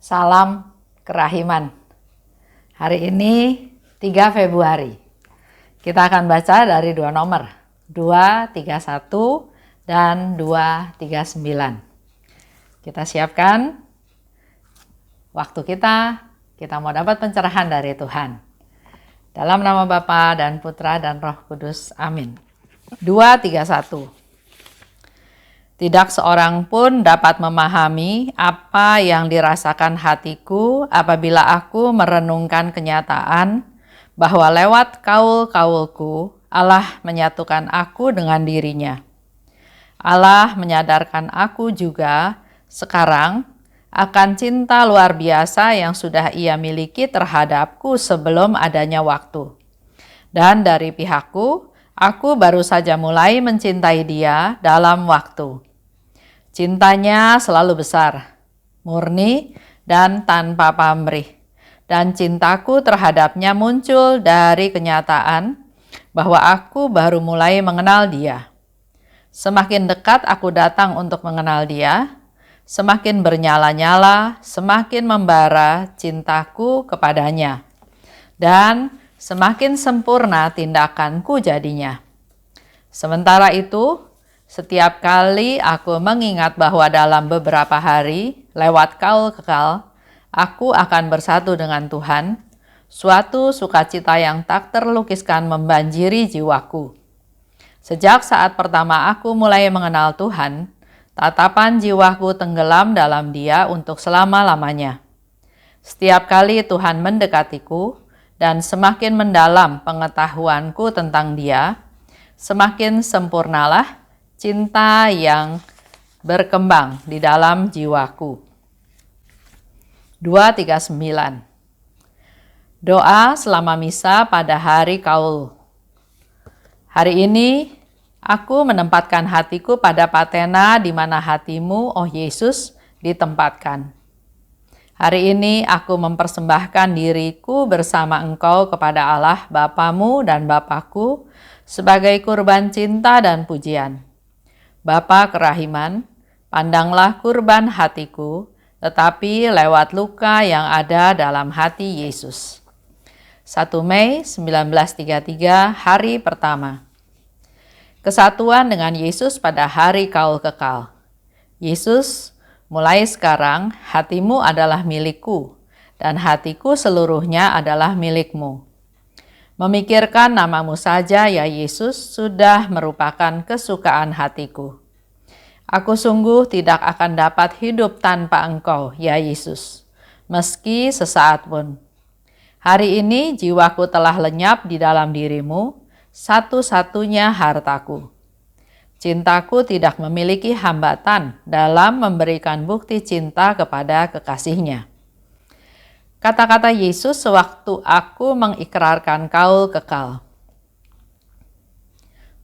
Salam kerahiman. Hari ini 3 Februari. Kita akan baca dari dua nomor, 231 dan 239. Kita siapkan waktu kita mau dapat pencerahan dari Tuhan. Dalam nama Bapa dan Putra dan Roh Kudus. Amin. 231. Tidak seorang pun dapat memahami apa yang dirasakan hatiku apabila aku merenungkan kenyataan bahwa lewat kaul-kaulku Allah menyatukan aku dengan dirinya. Allah menyadarkan aku juga sekarang akan cinta luar biasa yang sudah Ia miliki terhadapku sebelum adanya waktu. Dan dari pihakku, aku baru saja mulai mencintai Dia dalam waktu. Cintanya selalu besar, murni, dan tanpa pamrih. Dan cintaku terhadapnya muncul dari kenyataan bahwa aku baru mulai mengenal Dia. Semakin dekat aku datang untuk mengenal Dia, semakin bernyala-nyala, semakin membara cintaku kepadanya. Dan semakin sempurna tindakanku jadinya. Sementara itu, setiap kali aku mengingat bahwa dalam beberapa hari, lewat kaul kekal, aku akan bersatu dengan Tuhan, suatu sukacita yang tak terlukiskan membanjiri jiwaku. Sejak saat pertama aku mulai mengenal Tuhan, tatapan jiwaku tenggelam dalam Dia untuk selama-lamanya. Setiap kali Tuhan mendekatiku, dan semakin mendalam pengetahuanku tentang Dia, semakin sempurnalah cinta yang berkembang di dalam jiwaku. 239. Doa selama misa pada hari kaul. Hari ini aku menempatkan hatiku pada patena di mana hatimu, oh Yesus, ditempatkan. Hari ini aku mempersembahkan diriku bersama Engkau kepada Allah Bapamu dan Bapakku sebagai kurban cinta dan pujian. Bapa kerahiman, pandanglah kurban hatiku, tetapi lewat luka yang ada dalam hati Yesus. 1 Mei 1933, hari pertama. Kesatuan dengan Yesus pada hari kaul kekal. Yesus, mulai sekarang hatimu adalah milikku, dan hatiku seluruhnya adalah milikmu. Memikirkan namamu saja ya Yesus sudah merupakan kesukaan hatiku. Aku sungguh tidak akan dapat hidup tanpa Engkau ya Yesus, meski sesaat pun. Hari ini jiwaku telah lenyap di dalam dirimu, satu-satunya hartaku. Cintaku tidak memiliki hambatan dalam memberikan bukti cinta kepada kekasihnya. Kata-kata Yesus sewaktu aku mengikrarkan kaul kekal.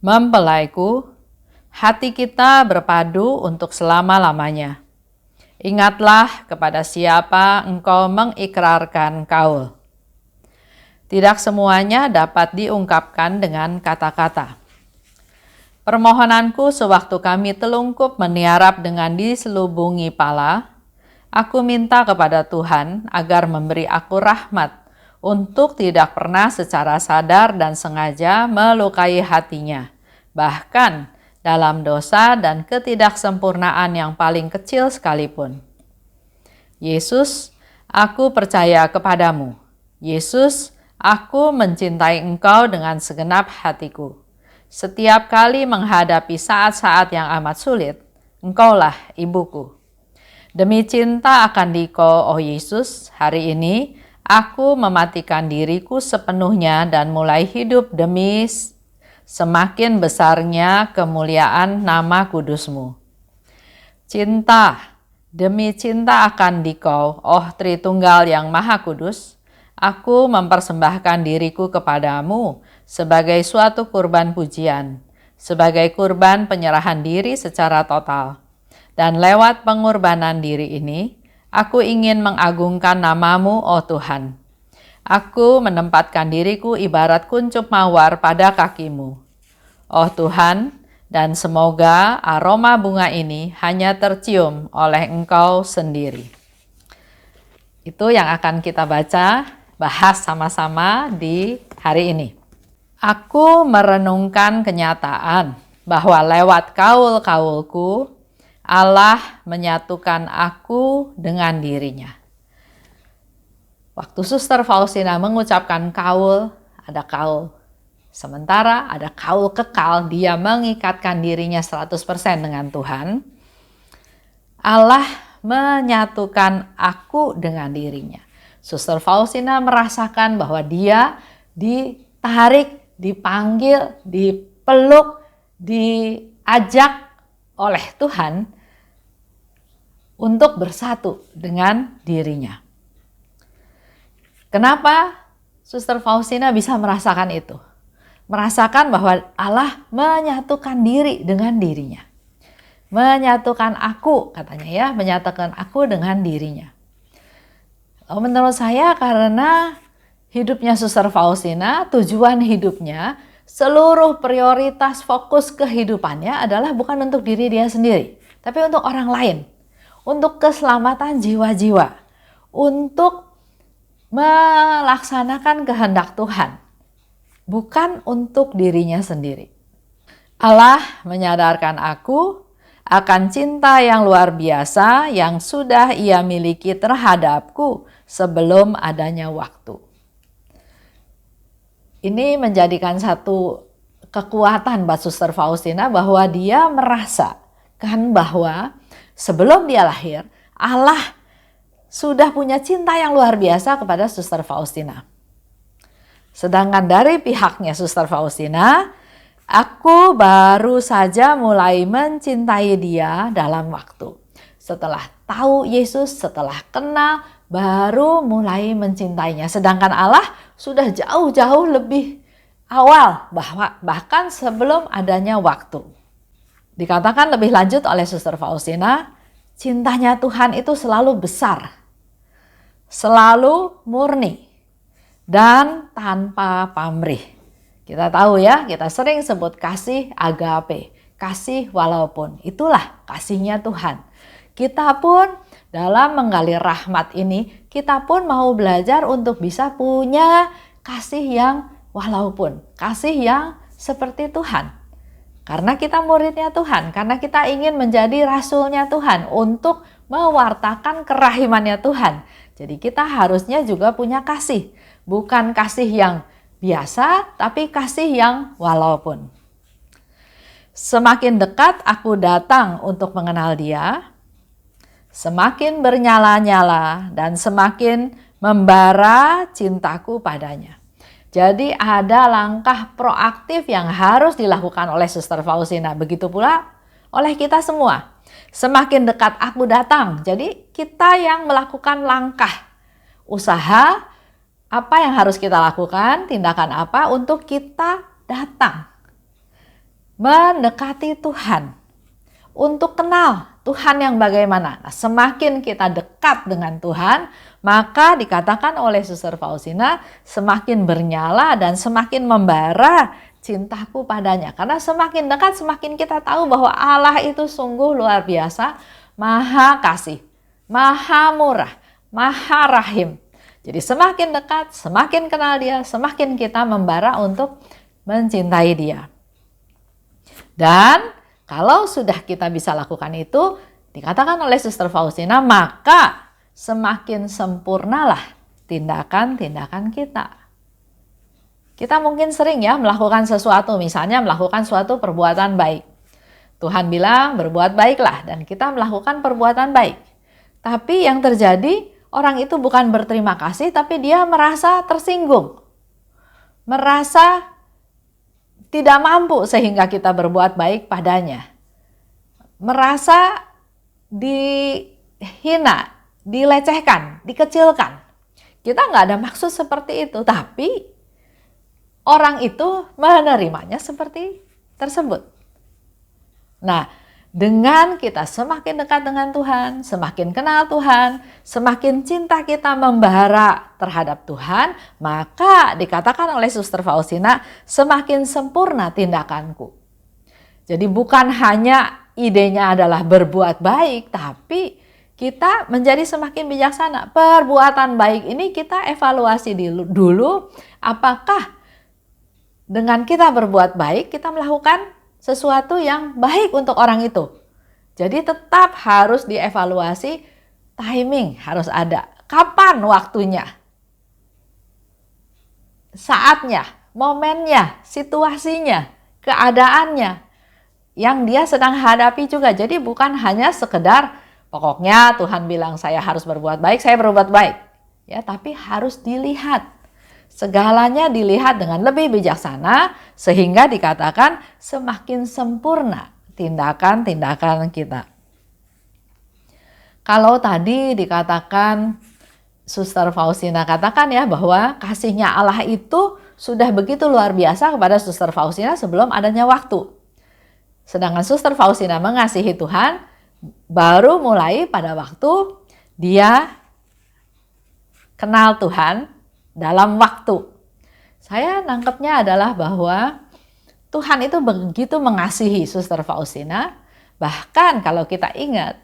Mempelaiku, hati kita berpadu untuk selama-lamanya. Ingatlah kepada siapa engkau mengikrarkan kaul. Tidak semuanya dapat diungkapkan dengan kata-kata. Permohonanku sewaktu kami telungkup meniarap dengan diselubungi pala, aku minta kepada Tuhan agar memberi aku rahmat untuk tidak pernah secara sadar dan sengaja melukai hatinya, bahkan dalam dosa dan ketidaksempurnaan yang paling kecil sekalipun. Yesus, aku percaya kepadamu. Yesus, aku mencintai Engkau dengan segenap hatiku. Setiap kali menghadapi saat-saat yang amat sulit, Engkaulah ibuku. Demi cinta akan Dikau, oh Yesus, hari ini aku mematikan diriku sepenuhnya dan mulai hidup demi semakin besarnya kemuliaan nama kudus-Mu. Cinta, demi cinta akan Dikau, oh Tritunggal yang Maha Kudus, aku mempersembahkan diriku kepadamu sebagai suatu kurban pujian, sebagai kurban penyerahan diri secara total. Dan lewat pengorbanan diri ini, aku ingin mengagungkan namamu, oh Tuhan. Aku menempatkan diriku ibarat kuncup mawar pada kakimu, oh Tuhan, dan semoga aroma bunga ini hanya tercium oleh Engkau sendiri. Itu yang akan kita bahas sama-sama di hari ini. Aku merenungkan kenyataan bahwa lewat kaul-kaulku, Allah menyatukan aku dengan dirinya. Waktu Suster Faustina mengucapkan kaul, ada kaul sementara, ada kaul kekal, dia mengikatkan dirinya 100% dengan Tuhan. Allah menyatukan aku dengan dirinya. Suster Faustina merasakan bahwa dia ditarik, dipanggil, dipeluk, diajak oleh Tuhan untuk bersatu dengan dirinya. Kenapa Suster Faustina bisa merasakan itu? Merasakan bahwa Allah menyatukan diri dengan dirinya. Menyatukan aku, katanya ya, menyatukan aku dengan dirinya. Menurut saya karena hidupnya Suster Faustina, tujuan hidupnya, seluruh prioritas fokus kehidupannya adalah bukan untuk diri dia sendiri, tapi untuk orang lain, untuk keselamatan jiwa-jiwa, untuk melaksanakan kehendak Tuhan, bukan untuk dirinya sendiri. Allah menyadarkan aku akan cinta yang luar biasa yang sudah Ia miliki terhadapku sebelum adanya waktu. Ini menjadikan satu kekuatan buat Suster Faustina bahwa dia merasakan bahwa sebelum dia lahir, Allah sudah punya cinta yang luar biasa kepada Suster Faustina. Sedangkan dari pihaknya Suster Faustina, aku baru saja mulai mencintai dia dalam waktu. Setelah tahu Yesus, setelah kenal, baru mulai mencintainya. Sedangkan Allah sudah jauh-jauh lebih awal, bahkan sebelum adanya waktu. Dikatakan lebih lanjut oleh Suster Faustina, cintanya Tuhan itu selalu besar, selalu murni, dan tanpa pamrih. Kita tahu ya, kita sering sebut kasih agape, kasih walaupun. Itulah kasihnya Tuhan. Kita pun dalam menggali rahmat ini, kita pun mau belajar untuk bisa punya kasih yang walaupun, kasih yang seperti Tuhan. Karena kita muridnya Tuhan, karena kita ingin menjadi rasulnya Tuhan untuk mewartakan kerahimannya Tuhan. Jadi kita harusnya juga punya kasih, bukan kasih yang biasa, tapi kasih yang walaupun. Semakin dekat aku datang untuk mengenal dia, semakin bernyala-nyala dan semakin membara cintaku padanya. Jadi ada langkah proaktif yang harus dilakukan oleh Suster Faustina. Begitu pula oleh kita semua. Semakin dekat aku datang, jadi kita yang melakukan langkah usaha. Apa yang harus kita lakukan, tindakan apa untuk kita datang, mendekati Tuhan, untuk kenal Tuhan yang bagaimana. Nah, semakin kita dekat dengan Tuhan, maka dikatakan oleh Suster Faustina, semakin bernyala dan semakin membara cintaku padanya. Karena semakin dekat, semakin kita tahu bahwa Allah itu sungguh luar biasa, maha kasih, maha murah, maha rahim. Jadi semakin dekat, semakin kenal dia, semakin kita membara untuk mencintai dia. Dan kalau sudah kita bisa lakukan itu, dikatakan oleh Suster Faustina, maka semakin sempurnalah tindakan-tindakan kita. Kita mungkin sering ya melakukan sesuatu, misalnya melakukan suatu perbuatan baik. Tuhan bilang berbuat baiklah dan kita melakukan perbuatan baik. Tapi yang terjadi, orang itu bukan berterima kasih, tapi dia merasa tersinggung. Merasa tidak mampu sehingga kita berbuat baik padanya. Merasa dihina, dilecehkan, dikecilkan. Kita nggak ada maksud seperti itu, tapi orang itu menerimanya seperti tersebut. Nah, dengan kita semakin dekat dengan Tuhan, semakin kenal Tuhan, semakin cinta kita membara terhadap Tuhan, maka dikatakan oleh Suster Faustina, semakin sempurna tindakanku. Jadi bukan hanya idenya adalah berbuat baik, tapi kita menjadi semakin bijaksana. Perbuatan baik ini kita evaluasi dulu, apakah dengan kita berbuat baik, kita melakukan sesuatu yang baik untuk orang itu. Jadi tetap harus dievaluasi, timing harus ada. Kapan waktunya? Saatnya, momennya, situasinya, keadaannya yang dia sedang hadapi juga. Jadi bukan hanya sekedar pokoknya Tuhan bilang saya harus berbuat baik, saya berbuat baik. Ya, tapi harus dilihat. Segalanya dilihat dengan lebih bijaksana sehingga dikatakan semakin sempurna tindakan-tindakan kita. Kalau tadi dikatakan, Suster Faustina katakan ya bahwa kasihnya Allah itu sudah begitu luar biasa kepada Suster Faustina sebelum adanya waktu. Sedangkan Suster Faustina mengasihi Tuhan baru mulai pada waktu dia kenal Tuhan dalam waktu. Saya nangkepnya adalah bahwa Tuhan itu begitu mengasihi Suster Faustina. Bahkan kalau kita ingat,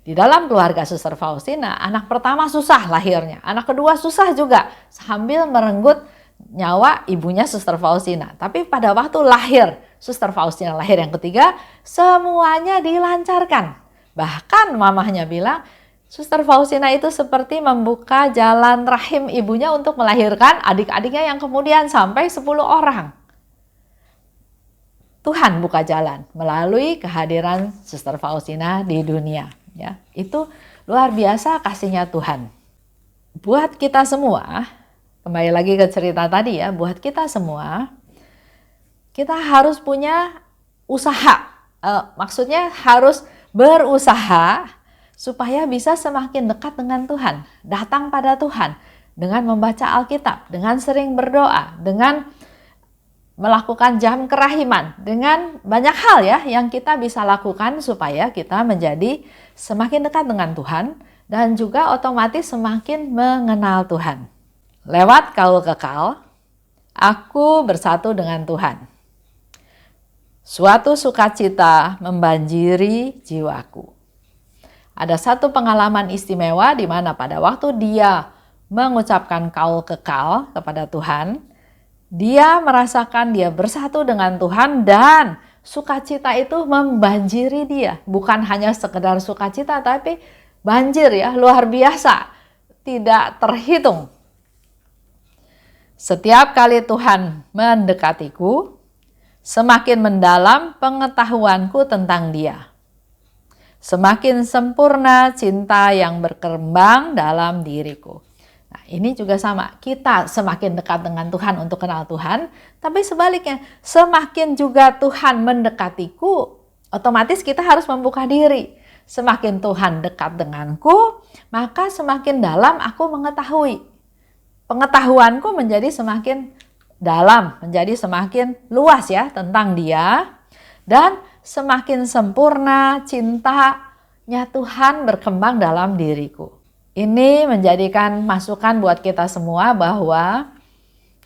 di dalam keluarga Suster Faustina, anak pertama susah lahirnya, anak kedua susah juga sambil merenggut nyawa ibunya Suster Faustina. Tapi pada waktu lahir Suster Faustina, lahir yang ketiga, semuanya dilancarkan. Bahkan mamahnya bilang, Suster Faustina itu seperti membuka jalan rahim ibunya untuk melahirkan adik-adiknya yang kemudian sampai 10 orang. Tuhan buka jalan melalui kehadiran Suster Faustina di dunia. Ya, itu luar biasa kasihnya Tuhan. Buat kita semua, kembali lagi ke cerita tadi ya, buat kita semua, kita harus punya usaha. Maksudnya harus berusaha supaya bisa semakin dekat dengan Tuhan, datang pada Tuhan dengan membaca Alkitab, dengan sering berdoa, dengan melakukan jam kerahiman, dengan banyak hal ya yang kita bisa lakukan supaya kita menjadi semakin dekat dengan Tuhan dan juga otomatis semakin mengenal Tuhan. Lewat kaul kekal, aku bersatu dengan Tuhan. Suatu sukacita membanjiri jiwaku. Ada satu pengalaman istimewa di mana pada waktu dia mengucapkan kaul kekal kepada Tuhan, dia merasakan dia bersatu dengan Tuhan dan sukacita itu membanjiri dia. Bukan hanya sekedar sukacita tapi banjir ya, luar biasa, tidak terhitung. Setiap kali Tuhan mendekatiku, semakin mendalam pengetahuanku tentang Dia. Semakin sempurna cinta yang berkembang dalam diriku. Nah, ini juga sama. Kita semakin dekat dengan Tuhan untuk kenal Tuhan, tapi sebaliknya, semakin juga Tuhan mendekatiku, otomatis kita harus membuka diri. Semakin Tuhan dekat denganku, maka semakin dalam aku mengetahui. Pengetahuanku menjadi semakin dalam, menjadi semakin luas ya tentang Dia, dan semakin sempurna cintanya Tuhan berkembang dalam diriku. Ini menjadikan masukan buat kita semua bahwa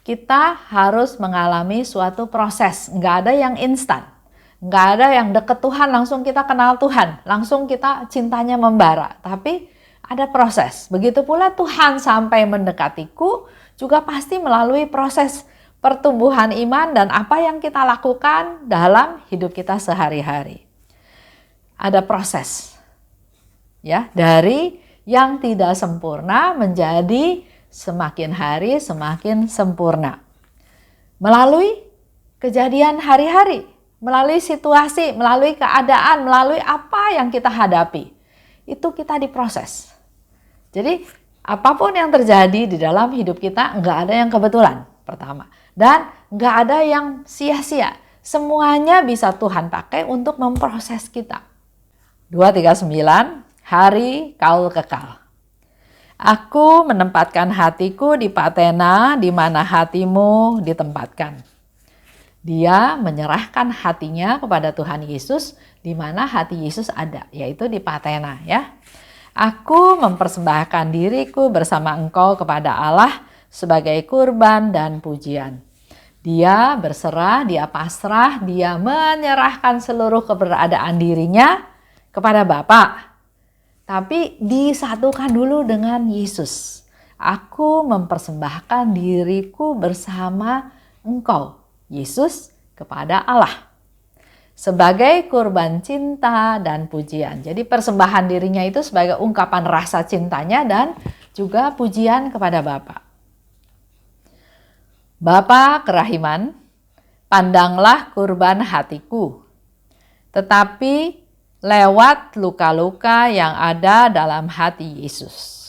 kita harus mengalami suatu proses. Nggak ada yang instan, nggak ada yang deket Tuhan langsung kita kenal Tuhan, langsung kita cintanya membara. Tapi ada proses. Begitu pula Tuhan sampai mendekatiku juga pasti melalui proses pertumbuhan iman dan apa yang kita lakukan dalam hidup kita sehari-hari. Ada proses ya, dari yang tidak sempurna menjadi semakin hari semakin sempurna. Melalui kejadian hari-hari, melalui situasi, melalui keadaan, melalui apa yang kita hadapi. Itu kita diproses. Jadi apapun yang terjadi di dalam hidup kita nggak ada yang kebetulan pertama. Dan nggak ada yang sia-sia. Semuanya bisa Tuhan pakai untuk memproses kita. 239, hari kaul kekal. Aku menempatkan hatiku di patena di mana hatimu ditempatkan. Dia menyerahkan hatinya kepada Tuhan Yesus di mana hati Yesus ada, yaitu di patena ya. Aku mempersembahkan diriku bersama engkau kepada Allah sebagai kurban dan pujian. Dia berserah, dia pasrah, dia menyerahkan seluruh keberadaan dirinya kepada Bapa. tapi disatukan dulu dengan Yesus. Aku mempersembahkan diriku bersama engkau, Yesus, kepada Allah sebagai kurban cinta dan pujian. Jadi persembahan dirinya itu sebagai ungkapan rasa cintanya dan juga pujian kepada Bapa. Bapa kerahiman, pandanglah kurban hatiku, tetapi lewat luka-luka yang ada dalam hati Yesus.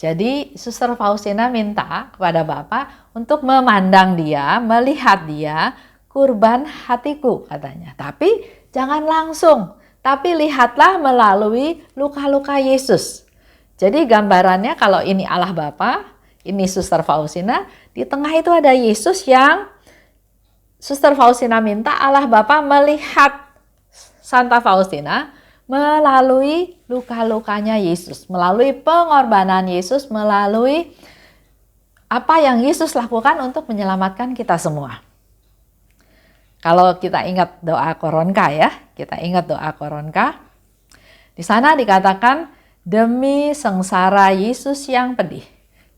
Jadi Suster Faustina minta kepada Bapak untuk memandang dia, melihat dia, kurban hatiku katanya. Tapi jangan langsung, tapi lihatlah melalui luka-luka Yesus. Jadi gambarannya kalau ini Allah Bapa, ini Suster Faustina, di tengah itu ada Yesus yang Suster Faustina minta Allah Bapa melihat Santa Faustina melalui luka-lukanya Yesus, melalui pengorbanan Yesus, melalui apa yang Yesus lakukan untuk menyelamatkan kita semua. Kalau kita ingat doa Koronka ya, kita ingat doa Koronka. Di sana dikatakan demi sengsara Yesus yang pedih.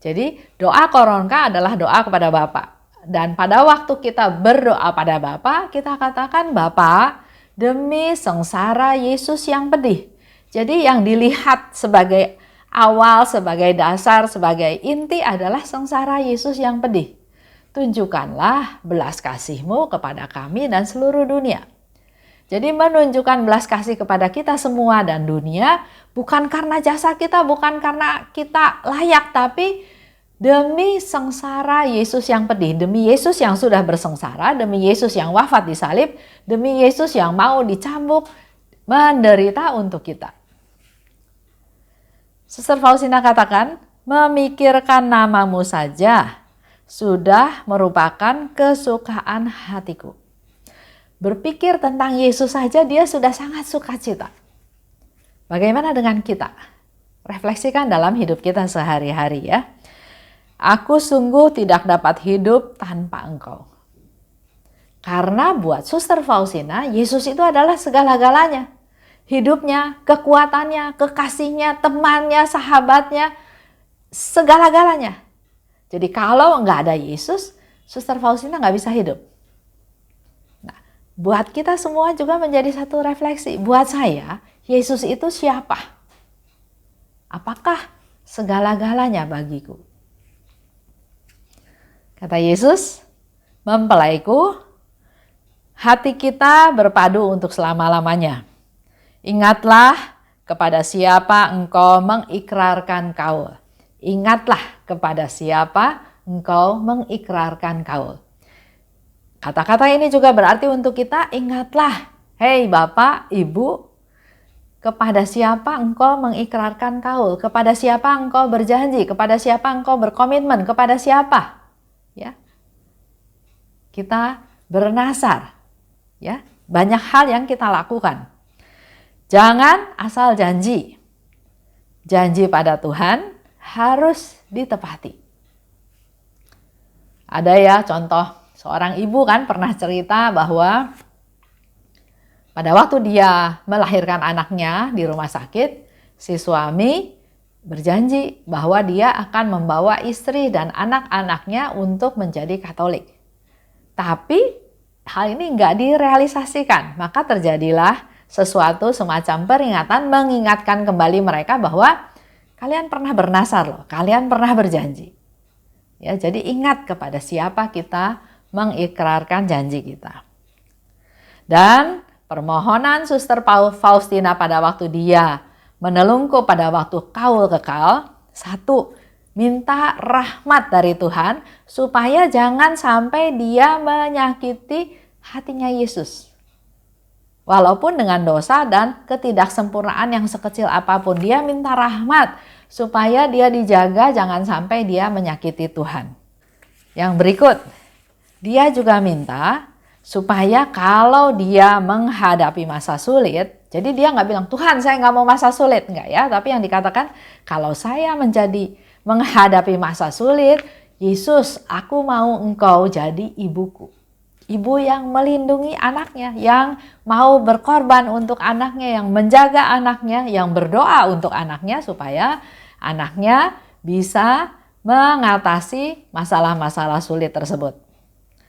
Jadi doa Koronka adalah doa kepada Bapa. Dan pada waktu kita berdoa pada Bapa, kita katakan Bapa, demi sengsara Yesus yang pedih. Jadi yang dilihat sebagai awal, sebagai dasar, sebagai inti adalah sengsara Yesus yang pedih. Tunjukkanlah belas kasih-Mu kepada kami dan seluruh dunia. Jadi menunjukkan belas kasih kepada kita semua dan dunia bukan karena jasa kita, bukan karena kita layak, tapi demi sengsara Yesus yang pedih, demi Yesus yang sudah bersengsara, demi Yesus yang wafat di salib, demi Yesus yang mau dicambuk, menderita untuk kita. Suster Faustina katakan, memikirkan namamu saja sudah merupakan kesukaan hatiku. Berpikir tentang Yesus saja dia sudah sangat sukacita. Bagaimana dengan kita? Refleksikan dalam hidup kita sehari-hari ya. Aku sungguh tidak dapat hidup tanpa engkau. Karena buat Suster Faustina, Yesus itu adalah segala-galanya. Hidupnya, kekuatannya, kekasihnya, temannya, sahabatnya, segala-galanya. Jadi kalau nggak ada Yesus, Suster Faustina nggak bisa hidup. Nah, buat kita semua juga menjadi satu refleksi. Buat saya, Yesus itu siapa? Apakah segala-galanya bagiku? Kata Yesus, mempelaiku, hati kita berpadu untuk selama-lamanya. Ingatlah kepada siapa engkau mengikrarkan kaul. Ingatlah kepada siapa engkau mengikrarkan kaul. Kata-kata ini juga berarti untuk kita, ingatlah, hei Bapak, Ibu, kepada siapa engkau mengikrarkan kaul, kepada siapa engkau berjanji, kepada siapa engkau berkomitmen, kepada siapa. Ya, kita bernasar, ya, banyak hal yang kita lakukan. Jangan asal janji. Janji pada Tuhan harus ditepati. Ada ya contoh seorang ibu kan pernah cerita bahwa pada waktu dia melahirkan anaknya di rumah sakit, si suami berjanji bahwa dia akan membawa istri dan anak-anaknya untuk menjadi Katolik. Tapi hal ini nggak direalisasikan, maka terjadilah sesuatu semacam peringatan mengingatkan kembali mereka bahwa kalian pernah bernasar loh, kalian pernah berjanji. Ya, jadi ingat kepada siapa kita mengikrarkan janji kita. Dan permohonan Suster Faustina pada waktu dia menelungkup pada waktu kaul kekal, satu, minta rahmat dari Tuhan supaya jangan sampai dia menyakiti hatinya Yesus. Walaupun dengan dosa dan ketidaksempurnaan yang sekecil apapun, dia minta rahmat supaya dia dijaga jangan sampai dia menyakiti Tuhan. Yang berikut, dia juga minta supaya kalau dia menghadapi masa sulit, jadi dia nggak bilang, Tuhan saya nggak mau masa sulit, nggak ya. Tapi yang dikatakan, kalau saya menghadapi masa sulit, Yesus aku mau engkau jadi ibuku. Ibu yang melindungi anaknya, yang mau berkorban untuk anaknya, yang menjaga anaknya, yang berdoa untuk anaknya supaya anaknya bisa mengatasi masalah-masalah sulit tersebut.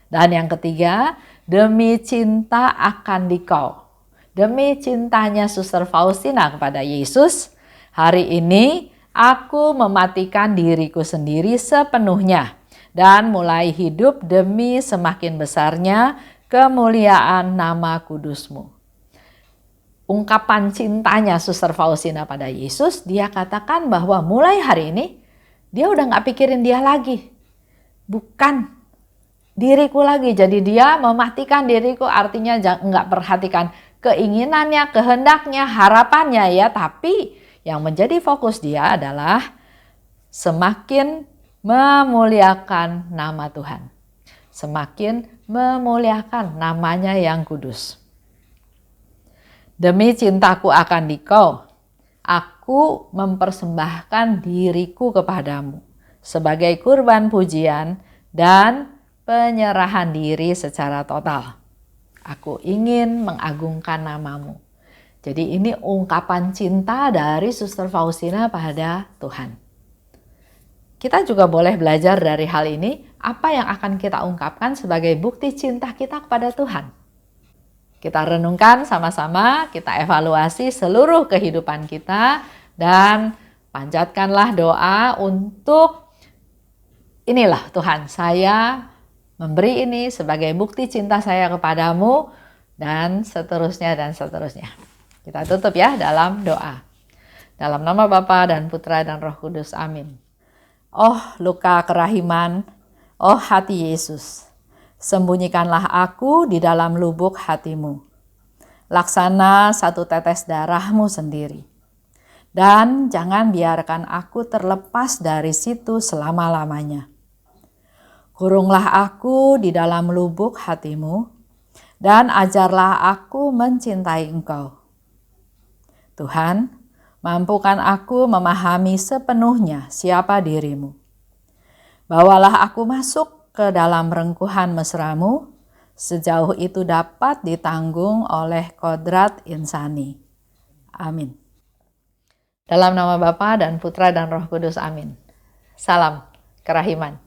Dan yang ketiga, demi cinta akan dikau. Demi cintanya Suster Faustina kepada Yesus, hari ini aku mematikan diriku sendiri sepenuhnya dan mulai hidup demi semakin besarnya kemuliaan nama kudus-Mu. Ungkapan cintanya Suster Faustina pada Yesus, dia katakan bahwa mulai hari ini dia udah gak pikirin dia lagi. Bukan diriku lagi. Jadi dia mematikan diriku, artinya gak perhatikan keinginannya, kehendaknya, harapannya ya. Tapi yang menjadi fokus dia adalah semakin memuliakan nama Tuhan. Semakin memuliakan namanya yang kudus. Demi cintaku akan dikau, aku mempersembahkan diriku kepadamu sebagai kurban pujian dan penyerahan diri secara total. Aku ingin mengagungkan namamu. Jadi ini ungkapan cinta dari Suster Faustina pada Tuhan. Kita juga boleh belajar dari hal ini, apa yang akan kita ungkapkan sebagai bukti cinta kita kepada Tuhan. Kita renungkan sama-sama, kita evaluasi seluruh kehidupan kita, dan panjatkanlah doa untuk inilah Tuhan, saya memberi ini sebagai bukti cinta saya kepadamu, dan seterusnya dan seterusnya. Kita tutup ya dalam doa. Dalam nama Bapa dan Putra dan Roh Kudus, amin. Oh luka kerahiman, oh hati Yesus, sembunyikanlah aku di dalam lubuk hatimu. Laksana satu tetes darahmu sendiri. Dan jangan biarkan aku terlepas dari situ selama-lamanya. Kurunglah aku di dalam lubuk hatimu, dan ajarlah aku mencintai Engkau. Tuhan, mampukan aku memahami sepenuhnya siapa dirimu. Bawalah aku masuk ke dalam rengkuhan mesramu, sejauh itu dapat ditanggung oleh kodrat insani. Amin. Dalam nama Bapa dan Putra dan Roh Kudus, amin. Salam kerahiman.